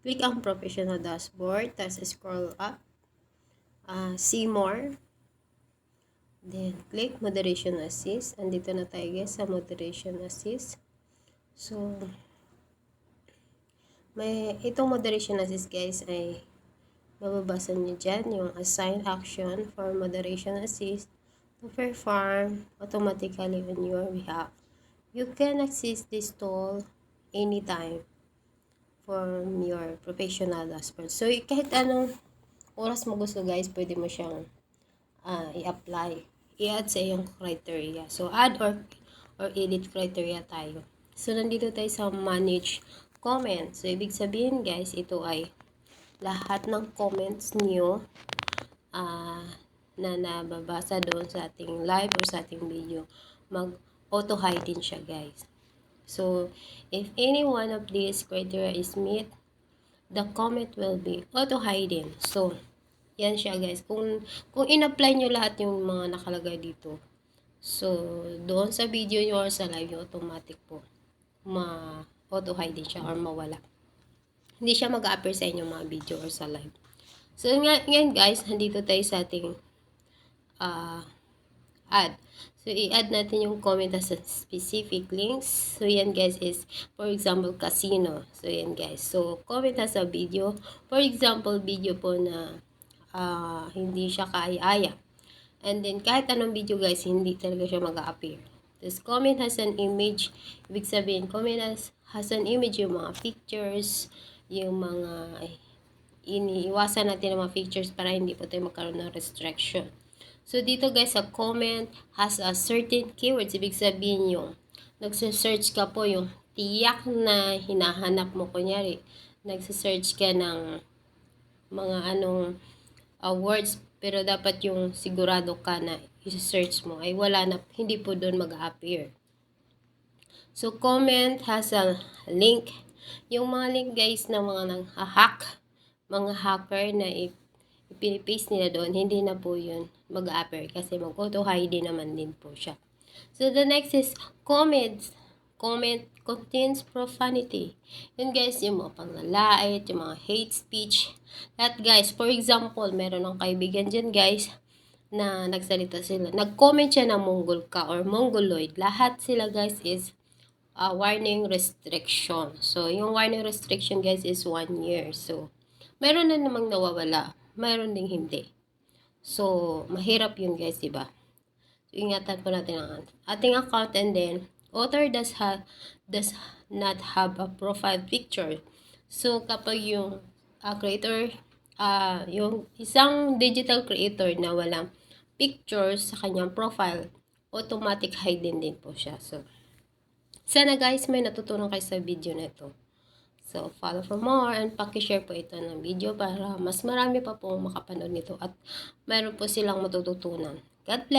Click ang professional dashboard, tapos scroll up, see more, then click moderation assist. Andito na tayo guys sa moderation assist. So, itong moderation assist guys ay mababasa nyo dyan yung assign action for moderation assist to perform automatically on your behalf. You can access this tool anytime from your professional dashboard. So, kahit anong oras mo gusto guys, pwede mo siyang i-apply. I-add sa iyong criteria. So, add or edit criteria tayo. So, nandito tayo sa manage comments. So, ibig sabihin guys, ito ay lahat ng comments niyo na nababasa doon sa ating live or sa ating video, mag-auto-hide din siya guys. So, if any one of these criteria is met, the comment will be auto-hiding. So, yan siya guys. Kung in-apply nyo lahat yung mga nakalagay dito, so, doon sa video nyo or sa live nyo, automatic po, ma-auto-hide siya or mawala. Hindi siya mag-a-appear sa inyong mga video or sa live. So, ngayon guys, nandito tayo sa ating add. So, i-add natin yung comment as a specific links. So, yan guys is, for example, casino. So, yan guys. So, comment as a video. For example, video po na hindi siya kaaya-aya. And then, kahit anong video guys, hindi talaga siya mag-a-appear. This comment has an image. Ibig sabihin, comment has an image yung mga pictures, yung mga iniiwasan natin ng mga pictures para hindi po tayo magkaroon ng restriction. So, dito guys, sa comment has a certain keywords. Ibig sabihin yung nagsa-search ka po yung tiyak na hinahanap mo. Kunyari, nagsa-search ka ng mga words, pero dapat yung sigurado ka na i-search mo ay wala na, hindi po doon mag-appear. So, comment has a link. Yung mga link guys na mga nang-hack, mga hacker na ipinipaste nila doon, hindi na po yun mag-appear kasi mag-auto-hide naman din po siya. So, the next is comments. Comment contains profanity. Yun guys, yung mga panlalait, yung mga hate speech. That guys, for example, meron ng kaibigan dyan guys, na nagsalita sila. Nag-comment siya na Mongol ka or Mongoloid. Lahat sila guys is warning restriction. So, yung warning restriction guys is 1 year. So, meron na namang nawawala. Meron ding hindi. So, mahirap yun guys, diba? So, ingatan po natin ang ating account, and then, author does not have a profile picture. So, kapag yung creator, yung isang digital creator na walang pictures sa kanyang profile, automatic hide din po siya. So, sana guys may natutunan kayo sa video na ito. So, follow for more and pakishare po ito ng video para mas marami pa po makapanood nito at mayroon po silang matututunan. God bless!